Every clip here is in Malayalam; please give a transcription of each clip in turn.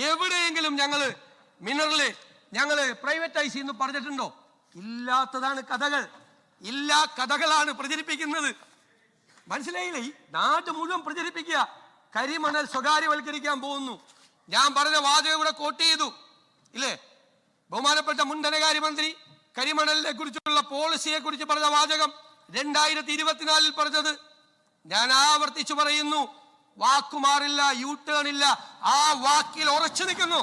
എവിടെയെങ്കിലും ഞങ്ങള് പ്രൈവറ്റൈസ് ചെയ്യുന്നു പറഞ്ഞിട്ടുണ്ടോ? ഇല്ലാത്തതാണ് കഥകൾ, ഇല്ലാ കഥകളാണ് പ്രചരിപ്പിക്കുന്നത്. മനസ്സിലായില്ലേ? ഈ നാട് മുഴുവൻ പ്രചരിപ്പിക്കുക. കരിമണൽ സ്വകാര്യവൽക്കരിക്കാൻ പോകുന്നു. ഞാൻ പറഞ്ഞ വാചകം ഇവിടെ കോട്ട് ചെയ്തു ഇല്ലേ? ബഹുമാനപ്പെട്ട മുൻ ധനകാര്യമന്ത്രി കരിമണലിനെ കുറിച്ചുള്ള പോളിസിയെ കുറിച്ച് പറഞ്ഞ വാചകം 2024 പറഞ്ഞത് ഞാൻ ആവർത്തിച്ചു പറയുന്നു. വാക്കുമാറില്ല, യു ടേൺ ഇല്ല, ആ വാക്കിൽ ഉറച്ചു നിൽക്കുന്നു.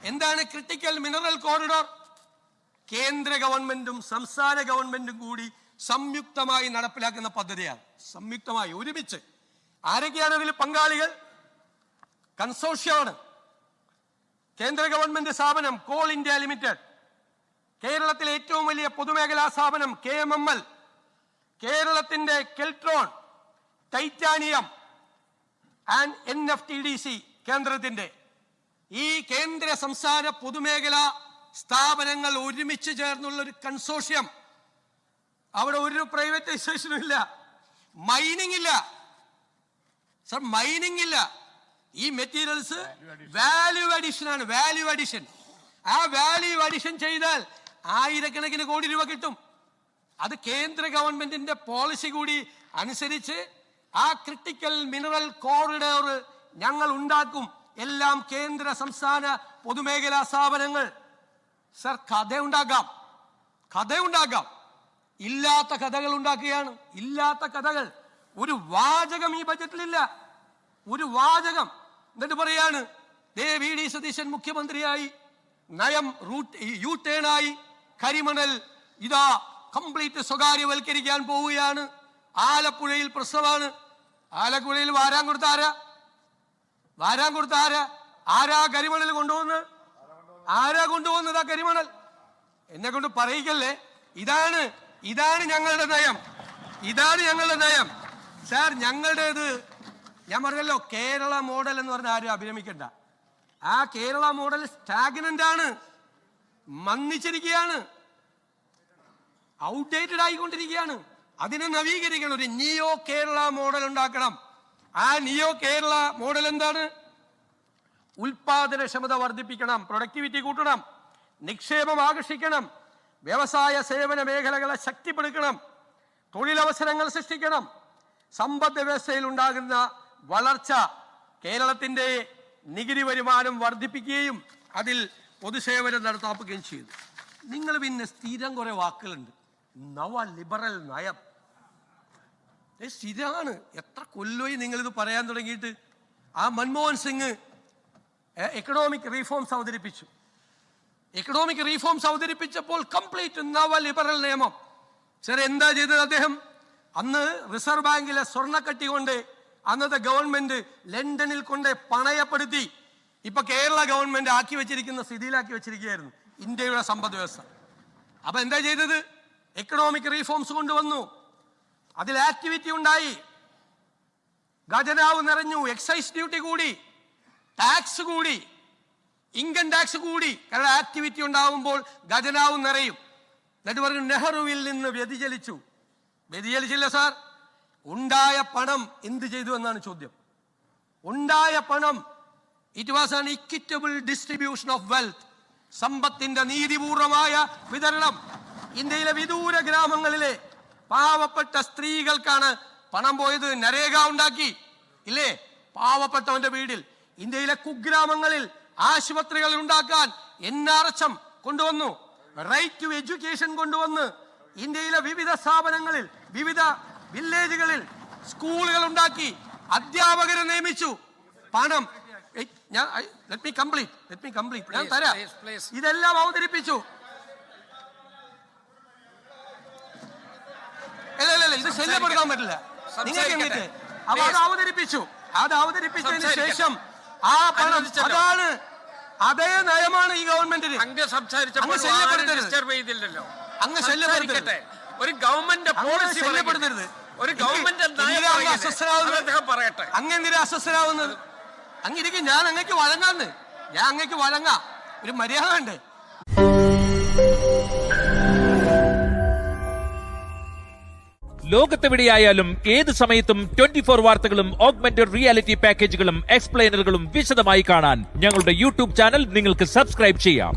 എന്താണ് ക്രിട്ടിക്കൽ മിനറൽ കോറിഡോർ? കേന്ദ്ര ഗവൺമെന്റും സംസ്ഥാന ഗവൺമെന്റും കൂടി സംയുക്തമായി നടപ്പിലാക്കുന്ന പദ്ധതിയാണ്. സംയുക്തമായി ഒരുമിച്ച്. ആരൊക്കെയാണ് അതിൽ പങ്കാളികൾ? കൺസോർഷ്യമാണ്. കേന്ദ്ര ഗവൺമെന്റ് സ്ഥാപനം കോൾ ഇന്ത്യ ലിമിറ്റഡ്, കേരളത്തിലെ ഏറ്റവും വലിയ പൊതുമേഖലാ സ്ഥാപനം KMML, കേരളത്തിന്റെ കെൽട്രോൺ, ടൈറ്റാനിയം ആൻഡ് NFTDC കേന്ദ്രത്തിന്റെ ഈ കേന്ദ്ര സംസ്ഥാന പൊതുമേഖലാ സ്ഥാപനങ്ങൾ ഒരുമിച്ച് ചേർന്നുള്ള ഒരു കൺസോർഷ്യം. അവിടെ ഒരു പ്രൈവറ്റൈസേഷനും ഇല്ല, മൈനിങ് ഇല്ല സർ, മൈനിങ് ഇല്ല. ഈ മെറ്റീരിയൽസ് വാല്യൂ അഡീഷൻ ആണ്. Value addition. ആ വാല്യൂ അഡീഷൻ ചെയ്താൽ ആയിരക്കണക്കിന് കോടി രൂപ കിട്ടും. അത് കേന്ദ്ര ഗവൺമെന്റിന്റെ പോളിസി കൂടി അനുസരിച്ച് ആ ക്രിട്ടിക്കൽ മിനറൽ കോറിഡോർ ഞങ്ങൾ ഉണ്ടാക്കും. എല്ലാം കേന്ദ്ര സംസ്ഥാന പൊതുമേഖലാ സ്ഥാപനങ്ങൾ. സർ, കഥയുണ്ടാക്കാം. ഇല്ലാത്ത കഥകൾ ഉണ്ടാക്കുകയാണ്. ഇല്ലാത്ത കഥകൾ. ഒരു വാചകം ഈ ബജറ്റിലില്ല, ഒരു വാചകം. എന്നിട്ട് പറയാണ് VD സതീശൻ മുഖ്യമന്ത്രിയായി, നയം യു ടേൺ ആയി, കരിമണൽ ഇതാ കംപ്ലീറ്റ് സ്വകാര്യവൽക്കരിക്കാൻ പോവുകയാണ്. ആലപ്പുഴയിൽ പ്രശ്നമാണ്. ആലപ്പുഴയിൽ വാരാൻ കൊടുത്ത ആരാ കരിമണൽ കൊണ്ടുപോകുന്നത്? ആരാ കൊണ്ടുപോകുന്നത് ആ കരിമണൽ? എന്നെ കൊണ്ട് പറയിക്കല്ലേ. ഇതാണ് ഞങ്ങളുടെ നയം. സാർ, ഞങ്ങളുടേത് ഞാൻ പറഞ്ഞല്ലോ, കേരള മോഡൽ എന്ന് പറഞ്ഞ ആരും അഭിരമിക്കണ്ട. ആ കേരള മോഡൽ സ്റ്റാഗ്നന്റ് ആണ്, മന്ദിച്ചിരിക്കുകയാണ്, ഔട്ട്ഡേറ്റഡ് ആയിക്കൊണ്ടിരിക്കുകയാണ്. അതിനെ നവീകരിക്കണം. ഒരു നിയോ കേരള മോഡൽ ഉണ്ടാക്കണം. ആ നിയോ കേരള മോഡൽ എന്താണ്? ഉൽപാദനക്ഷമത വർദ്ധിപ്പിക്കണം, പ്രൊഡക്ടിവിറ്റി കൂട്ടണം, നിക്ഷേപം ആകർഷിക്കണം, വ്യവസായ സേവന മേഖലകളെ ശക്തിപ്പെടുത്തണം, തൊഴിലവസരങ്ങൾ സൃഷ്ടിക്കണം, സമ്പദ് വ്യവസ്ഥയിൽ ഉണ്ടാകുന്ന വളർച്ച, കേരളത്തിന്റെ നികുതി വരുമാനം വർദ്ധിപ്പിക്കുകയും അതിൽ പൊതുസേവനം നടത്താക്കുകയും ചെയ്തു. നിങ്ങൾ പിന്നെ സ്ഥിരം കുറെ വാക്കുകളുണ്ട്. നവ ലിബറൽ നയം സ്ഥിരമാണ്. എത്ര കൊല്ലമായി നിങ്ങളിത് പറയാൻ തുടങ്ങിയിട്ട്? ആ മൻമോഹൻ സിംഗ് എക്കണോമിക് റീഫോംസ് അവതരിപ്പിച്ചു. എക്കണോമിക് റീഫോംസ് അവതരിപ്പിച്ചപ്പോൾ കംപ്ലീറ്റ് നവ ലിബറൽ നിയമം. സാർ, എന്താ ചെയ്തത് അദ്ദേഹം? അന്ന് റിസർവ് ബാങ്കിലെ സ്വർണ്ണക്കട്ടി കൊണ്ട് അന്നത്തെ ഗവൺമെന്റ് ലണ്ടനിൽ കൊണ്ട് പണയപ്പെടുത്തി ഇപ്പൊ കേരള ഗവൺമെന്റ് ആക്കി വെച്ചിരിക്കുന്ന സ്ഥിതിയിലാക്കി വെച്ചിരിക്കുകയായിരുന്നു ഇന്ത്യയുടെ സമ്പദ് വ്യവസ്ഥ. അപ്പൊ എന്താ ചെയ്തത്? എക്കണോമിക് റീഫോംസ് കൊണ്ടുവന്നു. അതിൽ ആക്ടിവിറ്റി ഉണ്ടായി, ഖജനാവ് നിറഞ്ഞു, എക്സൈസ് ഡ്യൂട്ടി കൂടി, ടാക്സ് കൂടി, ഇൻകം ടാക്സ് കൂടി. കാരണം ആക്ടിവിറ്റി ഉണ്ടാവുമ്പോൾ ഖജനാവ് നിറയും. എന്നിട്ട് പറഞ്ഞു നെഹ്റുവിൽ നിന്ന് വ്യതിചലിച്ചില്ല സാർ. ഉണ്ടായ പണം എന്ത് ചെയ്തു എന്നാണ് ചോദ്യം. ഉണ്ടായ പണം, it was an equitable distribution of wealth. സമ്പത്തിന്റെ നീതിപൂർവമായ വിതരണം. ഇന്ത്യയിലെ വിദൂര ഗ്രാമങ്ങളിലെ പാവപ്പെട്ട സ്ത്രീകൾക്കാണ് പണം പോയത്. നരേഗ ഉണ്ടാക്കി ഇല്ലേ, പാവപ്പെട്ടവന്റെ വീട്ടിൽ. ഇന്ത്യയിലെ കുഗ്രാമങ്ങളിൽ ആശുപത്രികൾ ഉണ്ടാക്കാൻ NRHM കൊണ്ടുവന്നു, റൈറ്റ് ടു എഡ്യൂക്കേഷൻ കൊണ്ടുവന്ന് ഇന്ത്യയിലെ വിവിധ സ്ഥാപനങ്ങളിൽ, വിവിധ വില്ലേജുകളിൽ സ്കൂളുകൾ ഉണ്ടാക്കി, അധ്യാപകരെ നിയമിച്ചു. പണം ലെറ്റ് മീ കംപ്ലീറ്റ് ഞാൻ തരാം. ഇതെല്ലാം അവതരിപ്പിച്ചു. അല്ല, ഇത് ശല്യപ്പെടുത്താൻ പറ്റില്ല നിങ്ങൾക്ക് എന്നിട്ട്. അപ്പൊ അത് അവതരിപ്പിച്ചതിന് ശേഷം ആ പണം, അതാണ് അതേ നയമാണ് ഈ ഗവൺമെന്റിന്. അങ്ങ് ശല്യപ്പെടുത്തരുത്. ഒരു ഗവൺമെന്റ് പോളിസി ശല്യപ്പെടുത്തരുത്. ഒരു ഗവൺമെന്റ് പറയട്ടെ. അങ്ങെന്തിനാ അസ്വസ്ഥരാവുന്നത്? അങ്ങിരിക്കും. ഞാൻ അങ്ങേക്ക് വഴങ്ങാം. ഒരു മര്യാദ വേണ്ടേ? ലോകത്തെവിടെയായാലും ഏത് സമയത്തും 24 വാർത്തകളും ഓഗ്മെന്റഡ് റിയാലിറ്റി പാക്കേജുകളും എക്സ്പ്ലെയിനറുകളും വിശദമായി കാണാൻ ഞങ്ങളുടെ യൂട്യൂബ് ചാനൽ നിങ്ങൾക്ക് സബ്സ്ക്രൈബ് ചെയ്യാം.